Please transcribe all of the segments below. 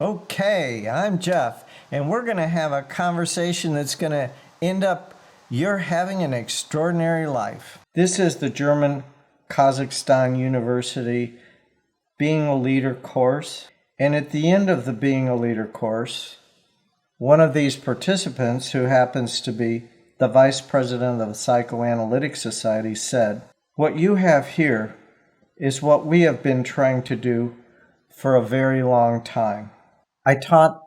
Okay, I'm Jeff, and we're going to have a conversation that's going to end up you're having an extraordinary life. This is the German Kazakhstan University Being a Leader course, and at the end of the Being a Leader course, one of these participants, who happens to be the vice president of the Psychoanalytic Society, said, "What you have here is what we have been trying to do for a very long time." I taught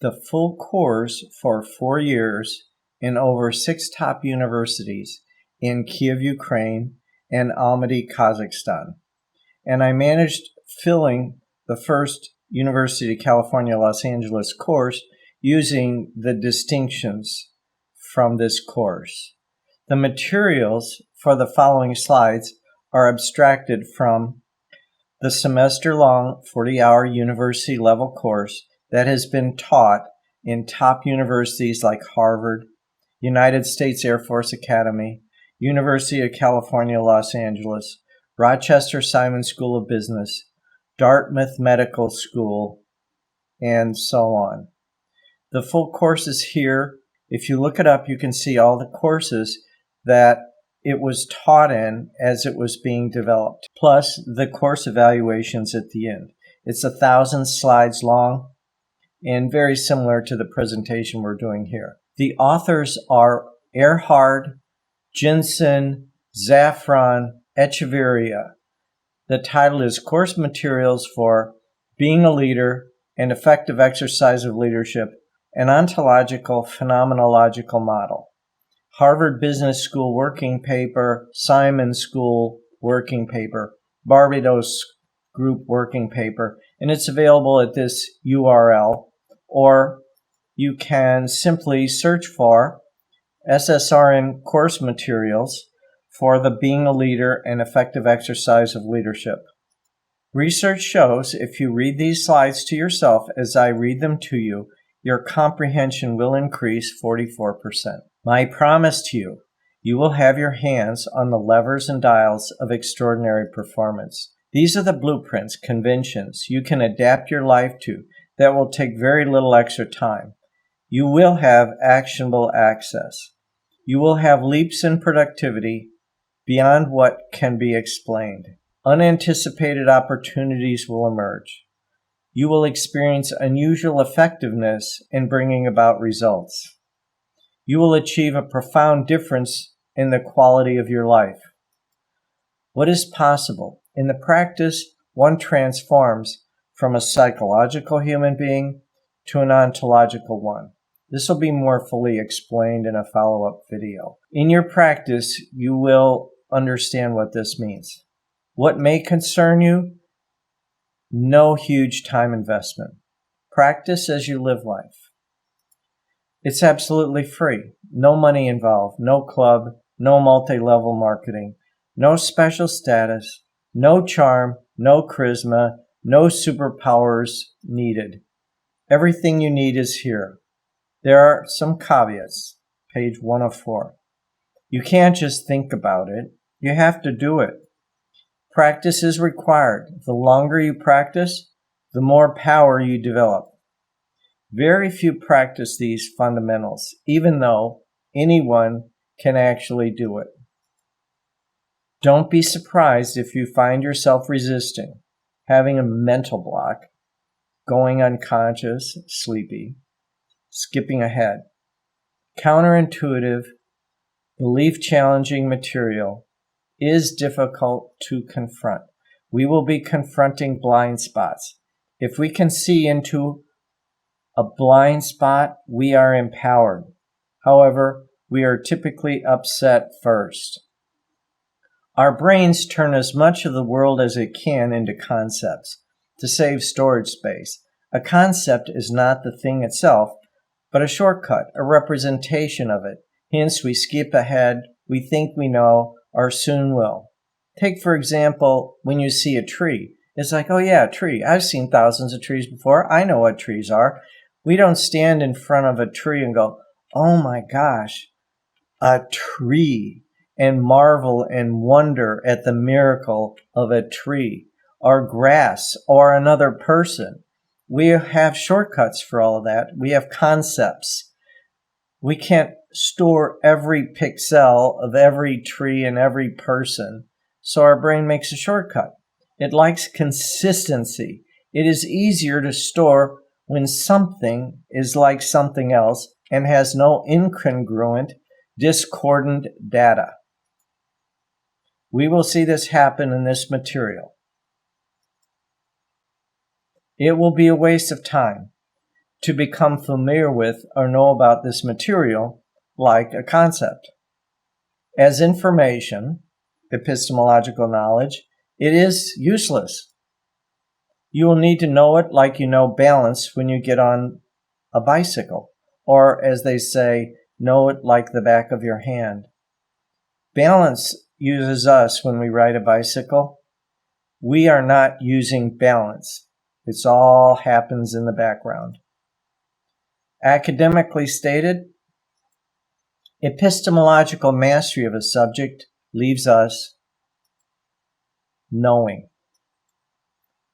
the full course for 4 years in over 6 top universities in Kiev, Ukraine, and Almaty, Kazakhstan. And I managed filling the first University of California, Los Angeles course using the distinctions from this course. The materials for the following slides are abstracted from the semester-long 40-hour university-level course that has been taught in top universities like Harvard, United States Air Force Academy, University of California, Los Angeles, Rochester Simon School of Business, Dartmouth Medical School, and so on. The full course is here. If you look it up, you can see all the courses that it was taught in as it was being developed, plus the course evaluations at the end. It's 1,000 slides long and very similar to the presentation we're doing here. The authors are Erhard, Jensen, Zafran, Echeverria. The title is Course Materials for Being a Leader and Effective Exercise of Leadership, an Ontological Phenomenological Model. Harvard Business School Working Paper, Simon School Working Paper, Barbados Group Working Paper, and it's available at this URL, or you can simply search for SSRN course materials for the Being a Leader and Effective Exercise of Leadership. Research shows if you read these slides to yourself as I read them to you, your comprehension will increase 44%. My promise to you, you will have your hands on the levers and dials of extraordinary performance. These are the blueprints, conventions you can adapt your life to that will take very little extra time. You will have actionable access. You will have leaps in productivity beyond what can be explained. Unanticipated opportunities will emerge. You will experience unusual effectiveness in bringing about results. You will achieve a profound difference in the quality of your life. What is possible? In the practice, one transforms from a psychological human being to an ontological one. This will be more fully explained in a follow-up video. In your practice, you will understand what this means. What may concern you? No huge time investment. Practice as you live life. It's absolutely free. No money involved, no club, no multi-level marketing, no special status, no charm, no charisma, no superpowers needed. Everything you need is here. There are some caveats, page 1 of 4. You can't just think about it. You have to do it. Practice is required. The longer you practice, the more power you develop. Very few practice these fundamentals, even though anyone can actually do it. Don't be surprised if you find yourself resisting, having a mental block, going unconscious, sleepy, skipping ahead. Counterintuitive, belief-challenging material is difficult to confront. We will be confronting blind spots. If we can see into a blind spot, we are empowered. However, we are typically upset first. Our brains turn as much of the world as it can into concepts to save storage space. A concept is not the thing itself, but a shortcut, a representation of it. Hence, we skip ahead, we think we know, or soon will. Take, for example, when you see a tree. It's like, oh yeah, a tree. I've seen thousands of trees before. I know what trees are. We don't stand in front of a tree and go, oh my gosh, a tree, and marvel and wonder at the miracle of a tree, or grass, or another person. We have shortcuts for all of that. We have concepts. We can't store every pixel of every tree and every person, so our brain makes a shortcut. It likes consistency. It is easier to store when something is like something else and has no incongruent, discordant data. We will see this happen in this material. It will be a waste of time to become familiar with or know about this material like a concept. As information, epistemological knowledge, it is useless. You will need to know it like you know balance when you get on a bicycle, or as they say, know it like the back of your hand. Balance uses us when we ride a bicycle. We are not using balance. It all happens in the background. Academically stated, epistemological mastery of a subject leaves us knowing.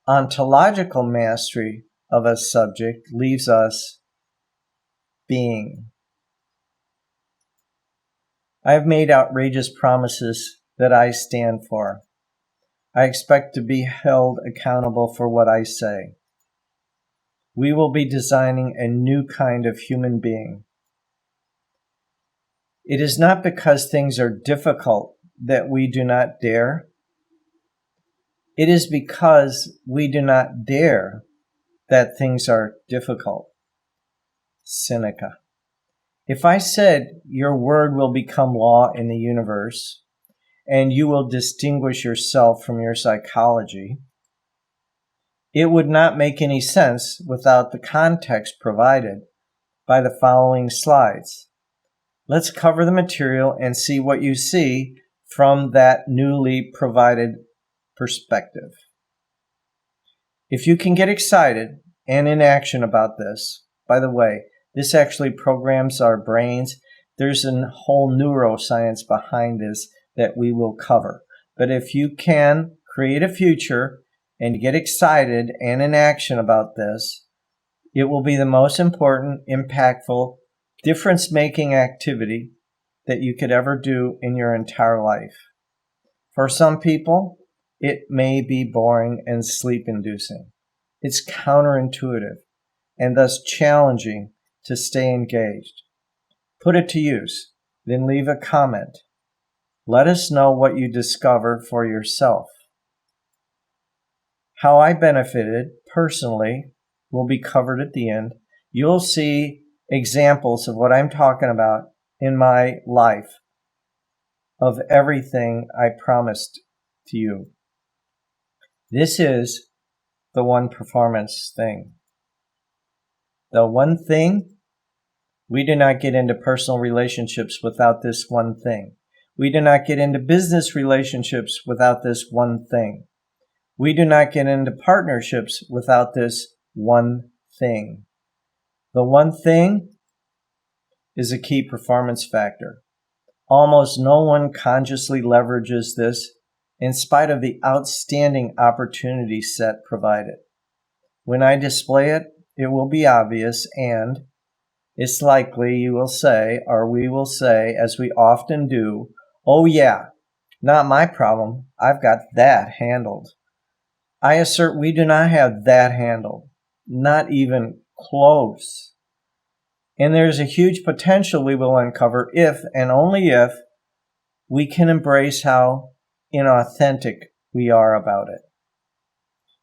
Ontological mastery of a subject leaves us being. I have made outrageous promises that I stand for. I expect to be held accountable for what I say. We will be designing a new kind of human being. It is not because things are difficult that we do not dare. It is because we do not dare that things are difficult. Seneca. If I said your word will become law in the universe and you will distinguish yourself from your psychology, it would not make any sense without the context provided by the following slides. Let's cover the material and see what you see from that newly provided perspective. If you can get excited and in action about this, by the way, this actually programs our brains. There's a whole neuroscience behind this that we will cover. But if you can create a future and get excited and in action about this, it will be the most important, impactful, difference-making activity that you could ever do in your entire life. For some people, it may be boring and sleep-inducing. It's counterintuitive and thus challenging to stay engaged. Put it to use, then leave a comment. Let us know what you discover for yourself. How I benefited personally will be covered at the end. You'll see examples of what I'm talking about in my life, of everything I promised to you. This is the one performance thing. The one thing, we do not get into personal relationships without this one thing. We do not get into business relationships without this one thing. We do not get into partnerships without this one thing. The one thing is a key performance factor. Almost no one consciously leverages this in spite of the outstanding opportunity set provided. When I display it, it will be obvious, and it's likely you will say, or we will say, as we often do, "Oh yeah, not my problem. I've got that handled." I assert we do not have that handled, not even close. And there's a huge potential we will uncover if, and only if, we can embrace how inauthentic we are about it.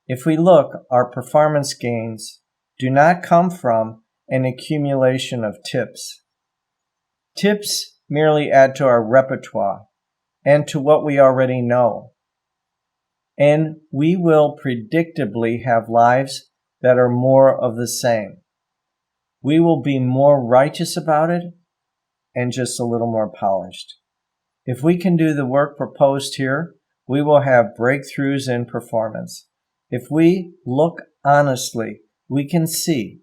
If we look, our performance gains do not come from an accumulation of tips. Tips merely add to our repertoire and to what we already know. And we will predictably have lives that are more of the same. We will be more righteous about it and just a little more polished. If we can do the work proposed here, we will have breakthroughs in performance. If we look honestly, we can see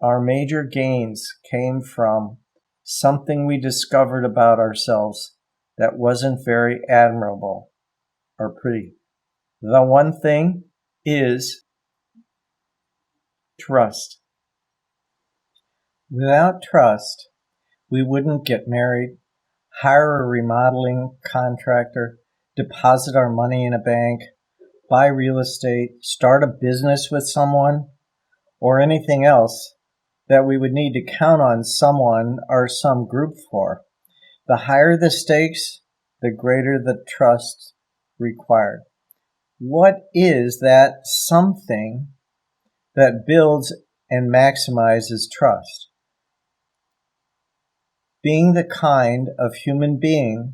our major gains came from something we discovered about ourselves that wasn't very admirable or pretty. The one thing is Trust. Without trust, we wouldn't get married, hire a remodeling contractor, deposit our money in a bank, buy real estate, start a business with someone, or anything else that we would need to count on someone or some group for. The higher the stakes, the greater the trust required. What is that something that builds and maximizes trust? Being the kind of human being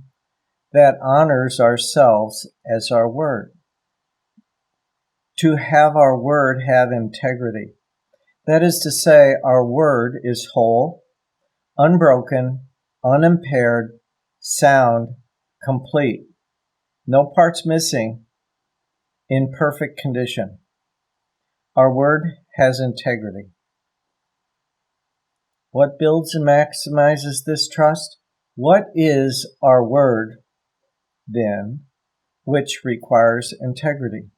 that honors ourselves as our word. To have our word have integrity. That is to say, our word is whole, unbroken, unimpaired, sound, complete. No parts missing, in perfect condition. Our word has integrity. What builds and maximizes this trust? What is our word, then, which requires integrity?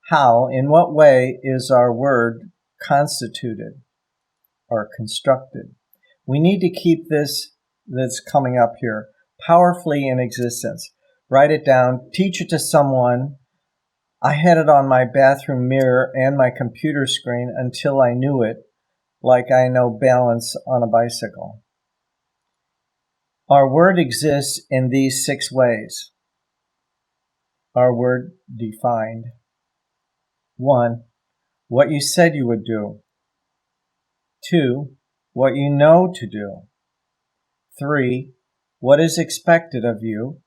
How, in what way is our word constituted or constructed? We need to keep this that's coming up here powerfully in existence. Write it down, teach it to someone. I had it on my bathroom mirror and my computer screen until I knew it, like I know balance on a bicycle. Our word exists in these 6 ways. Our word defined. 1. What you said you would do. 2. What you know to do. 3. What is expected of you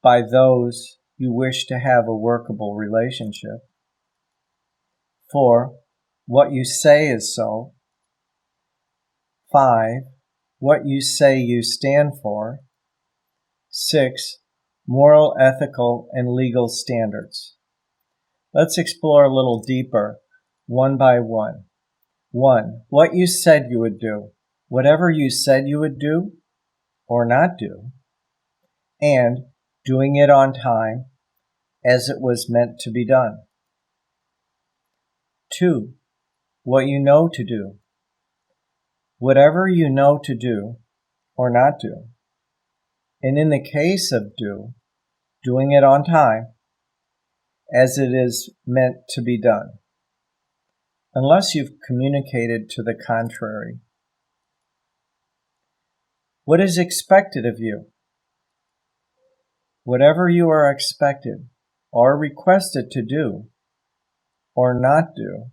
by those you wish to have a workable relationship. 4. What you say is so. 5. What you say you stand for. 6. Moral, ethical, and legal standards. Let's explore a little deeper, one by one. 1. What you said you would do. Whatever you said you would do or not do, and doing it on time as it was meant to be done. 2. What you know to do. Whatever you know to do or not do. And in the case of doing it on time as it is meant to be done, unless you've communicated to the contrary. What is expected of you? Whatever you are expected or requested to do or not do,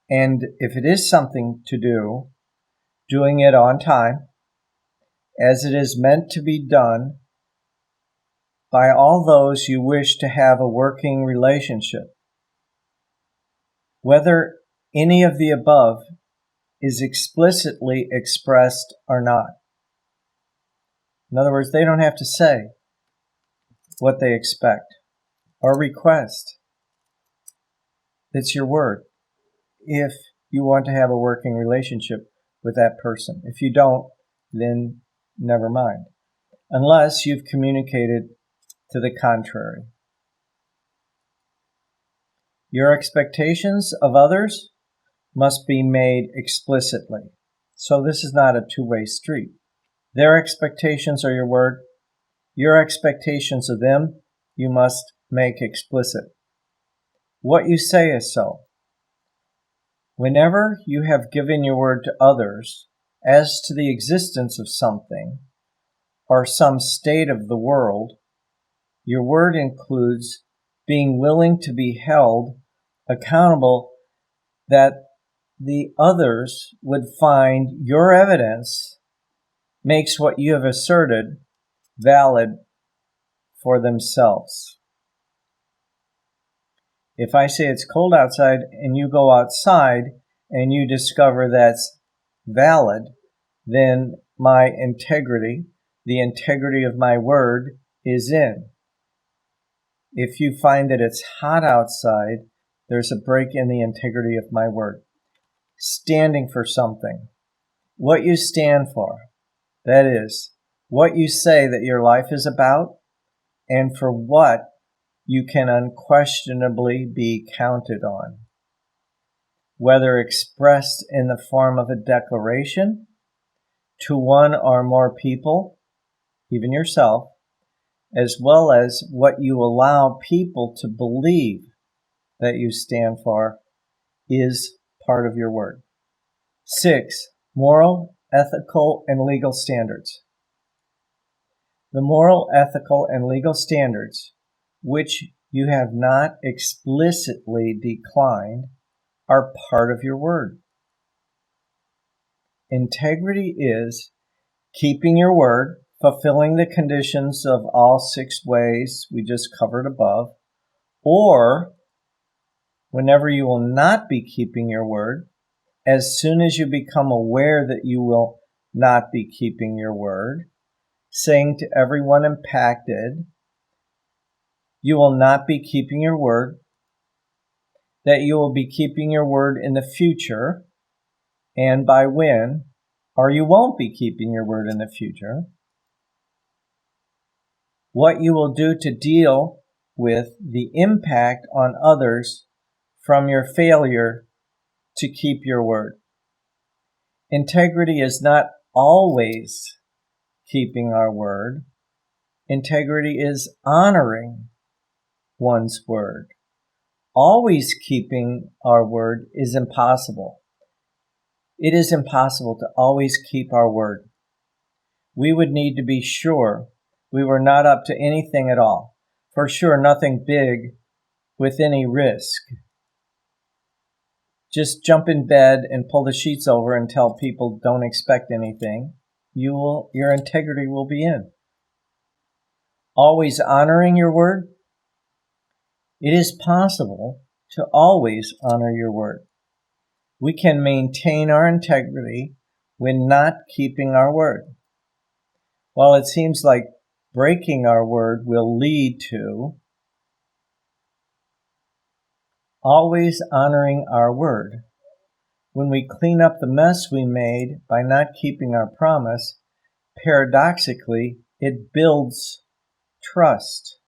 and if it is something to do, doing it on time as it is meant to be done by all those you wish to have a working relationship. Whether any of the above is explicitly expressed or not. In other words, they don't have to say what they expect or request. It's your word if you want to have a working relationship with that person. If you don't, then never mind. Unless you've communicated to the contrary. Your expectations of others must be made explicitly. So this is not a two-way street. Their expectations are your word. Your expectations of them, you must make explicit. What you say is so. Whenever you have given your word to others as to the existence of something or some state of the world, your word includes being willing to be held accountable that the others would find your evidence makes what you have asserted valid for themselves. If I say it's cold outside and you go outside and you discover that's valid, then my integrity, the integrity of my word, is in. If you find that it's hot outside, there's a break in the integrity of my word. Standing for something. What you stand for. That is, what you say that your life is about, and for what you can unquestionably be counted on. whether expressed in the form of a declaration to one or more people, even yourself, as well as what you allow people to believe that you stand for, is part of your word. 6, moral, ethical, and legal standards. The moral, ethical, and legal standards, which you have not explicitly declined, are part of your word. Integrity is keeping your word, fulfilling the conditions of all 6 ways we just covered above, or whenever you will not be keeping your word, as soon as you become aware that you will not be keeping your word, saying to everyone impacted, you will not be keeping your word, that you will be keeping your word in the future, and by when, or you won't be keeping your word in the future, what you will do to deal with the impact on others from your failure to keep your word. Integrity is not always keeping our word. Integrity is honoring one's word. Always keeping our word is impossible. It is impossible to always keep our word. We would need to be sure we were not up to anything at all. For sure, nothing big with any risk. Just jump in bed and pull the sheets over and tell people don't expect anything. Your integrity will be in. Always honoring your word. It is possible to always honor your word. We can maintain our integrity when not keeping our word. While it seems like breaking our word will lead to always honoring our word. When we clean up the mess we made by not keeping our promise, paradoxically, it builds trust.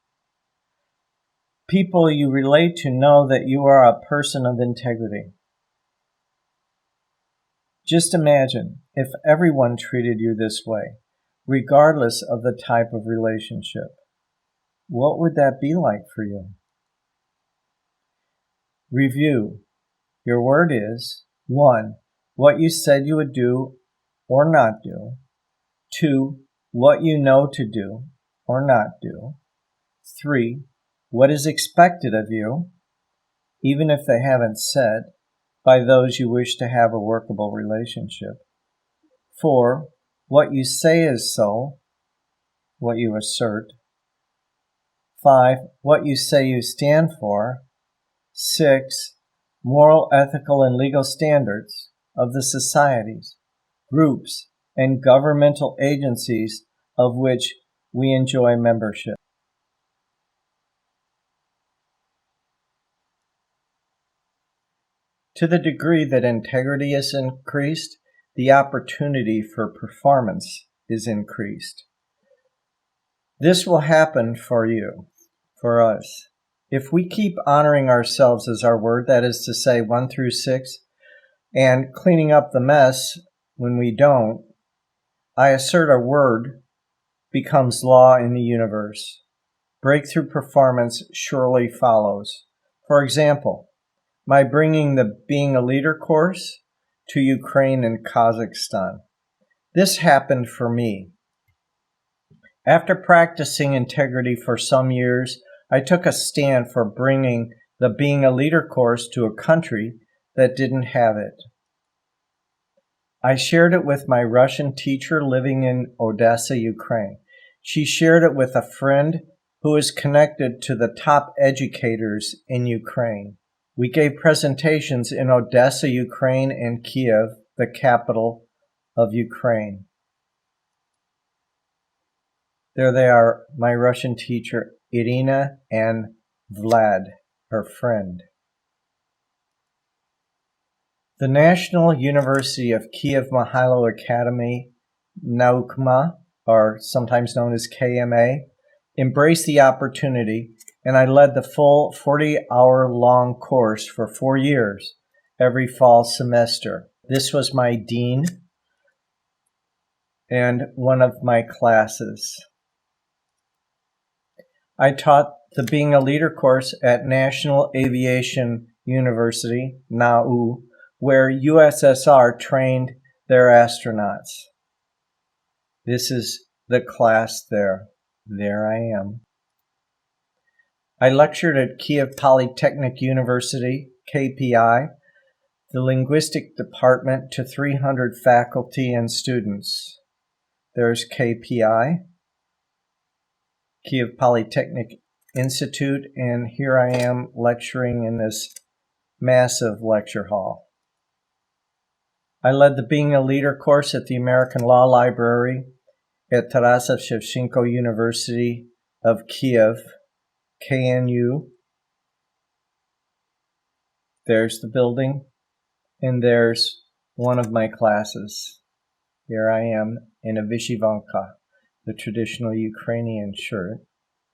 People you relate to know that you are a person of integrity. Just imagine if everyone treated you this way, regardless of the type of relationship. What would that be like for you? Review. Your word is 1. What you said you would do or not do. 2. What you know to do or not do. 3. What is expected of you, even if they haven't said, by those you wish to have a workable relationship. 4. What you say is so, what you assert. 5. What you say you stand for. 6. Moral, ethical, and legal standards of the societies, groups, and governmental agencies of which we enjoy membership. To the degree that integrity is increased, the opportunity for performance is increased. This will happen for you, for us. If we keep honoring ourselves as our word, that is to say 1 through 6, and cleaning up the mess when we don't, I assert our word becomes law in the universe. Breakthrough performance surely follows. For example, my bringing the Being a Leader course to Ukraine and Kazakhstan. This happened for me. After practicing integrity for some years, I took a stand for bringing the Being a Leader course to a country that didn't have it. I shared it with my Russian teacher living in Odessa, Ukraine. She shared it with a friend who is connected to the top educators in Ukraine. We gave presentations in Odessa, Ukraine, and Kiev, the capital of Ukraine. There they are, my Russian teacher, Irina, and Vlad, her friend. The National University of Kiev-Mohylo Academy, Naukma, or sometimes known as KMA, embraced the opportunity, and I led the full 40-hour-long course for 4 years every fall semester. This was my dean and one of my classes. I taught the Being a Leader course at National Aviation University, NAU, where USSR trained their astronauts. This is the class there. There I am. I lectured at Kiev Polytechnic University, KPI, the linguistic department to 300 faculty and students. There's KPI, Kiev Polytechnic Institute, and here I am lecturing in this massive lecture hall. I led the Being a Leader course at the American Law Library at Tarasov Shevchenko University of Kiev, KNU. There's the building, and there's one of my classes. Here I am in a vyshyvanka, the traditional Ukrainian shirt.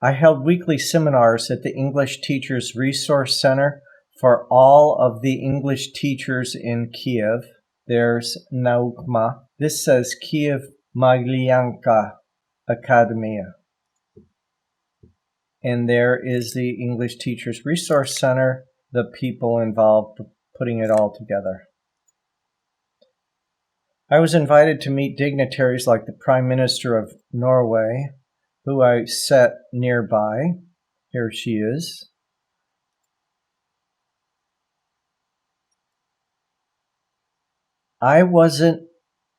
I held weekly seminars at the English Teachers Resource Center for all of the English teachers in Kiev. There's Naukma. This says Kiev Maglianka Academia. And there is the English Teachers Resource Center, the people involved putting it all together. I was invited to meet dignitaries like the Prime Minister of Norway, who I sat nearby. Here she is. I wasn't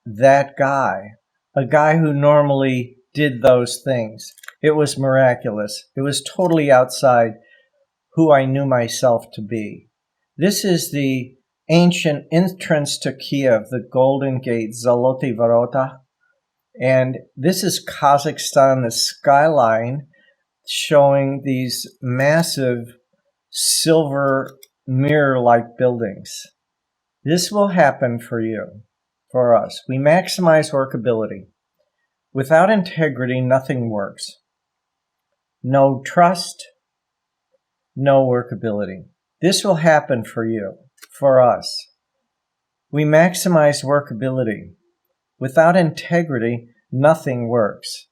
that guy, a guy who normally did those things. It was miraculous. It was totally outside who I knew myself to be. This is the ancient entrance to Kiev, the Golden Gate, Zoloty Varota. And this is Kazakhstan, the skyline, showing these massive silver mirror-like buildings. This will happen for you, for us. We maximize workability. Without integrity, nothing works. No trust, no workability. This will happen for you, for us. We maximize workability. Without integrity, nothing works.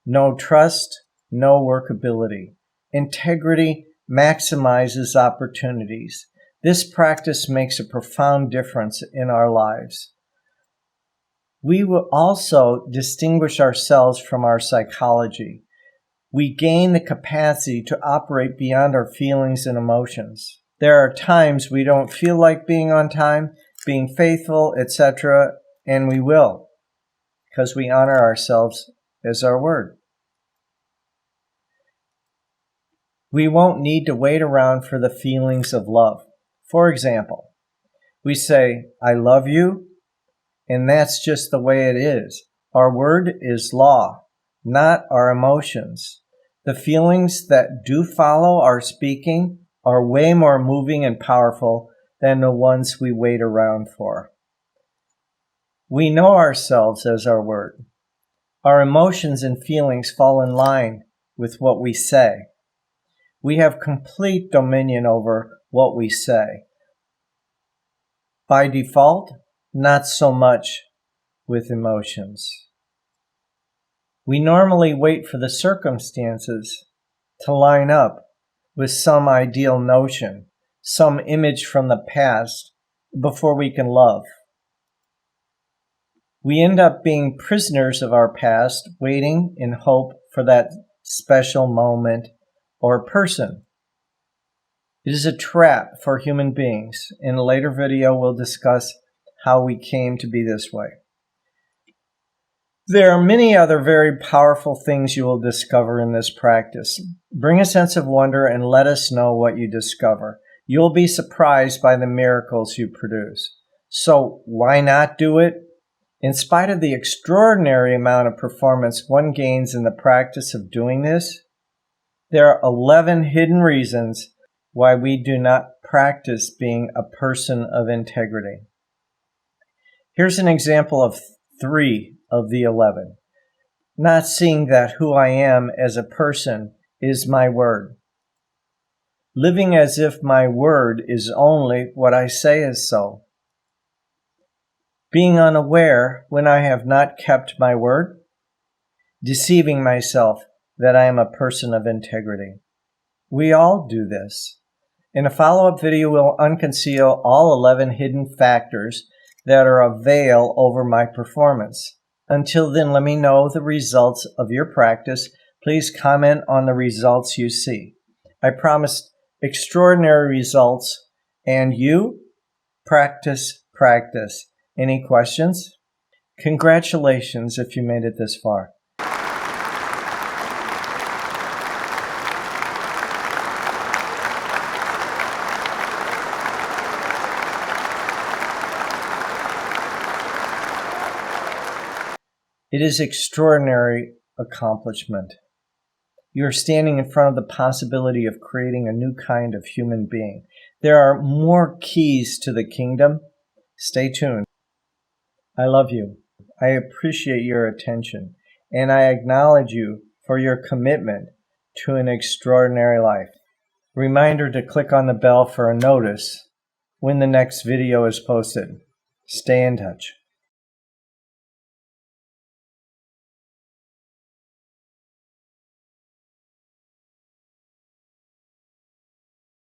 No trust, no workability. Integrity maximizes opportunities. This practice makes a profound difference in our lives. We will also distinguish ourselves from our psychology. We gain the capacity to operate beyond our feelings and emotions. There are times we don't feel like being on time, being faithful, etc., and we will, because we honor ourselves as our word. We won't need to wait around for the feelings of love. For example, we say, I love you, and that's just the way it is. Our word is law, not our emotions. The feelings that do follow our speaking are way more moving and powerful than the ones we wait around for. We know ourselves as our word. Our emotions and feelings fall in line with what we say. We have complete dominion over what we say. By default, not so much with emotions. We normally wait for the circumstances to line up with some ideal notion, some image from the past, before we can love. We end up being prisoners of our past, waiting in hope for that special moment or person. It is a trap for human beings. In a later video, we'll discuss how we came to be this way. There are many other very powerful things you will discover in this practice. Bring a sense of wonder and let us know what you discover. You'll be surprised by the miracles you produce. So why not do it? In spite of the extraordinary amount of performance one gains in the practice of doing this, there are 11 hidden reasons why we do not practice being a person of integrity. Here's an example of 3 of the 11. Not seeing that who I am as a person is my word. living as if my word is only what I say is so, being unaware when I have not kept my word, deceiving myself that I am a person of integrity. We all do this. In a follow-up video, we'll unconceal all 11 hidden factors that are a veil over my performance. Until then, let me know the results of your practice. Please comment on the results you see. I promise extraordinary results, and you practice, practice. Any questions? Congratulations if you made it this far. It is extraordinary accomplishment. You are standing in front of the possibility of creating a new kind of human being. There are more keys to the kingdom. Stay tuned. I love you. I appreciate your attention, and I acknowledge you for your commitment to an extraordinary life. Reminder to click on the bell for a notice when the next video is posted. Stay in touch.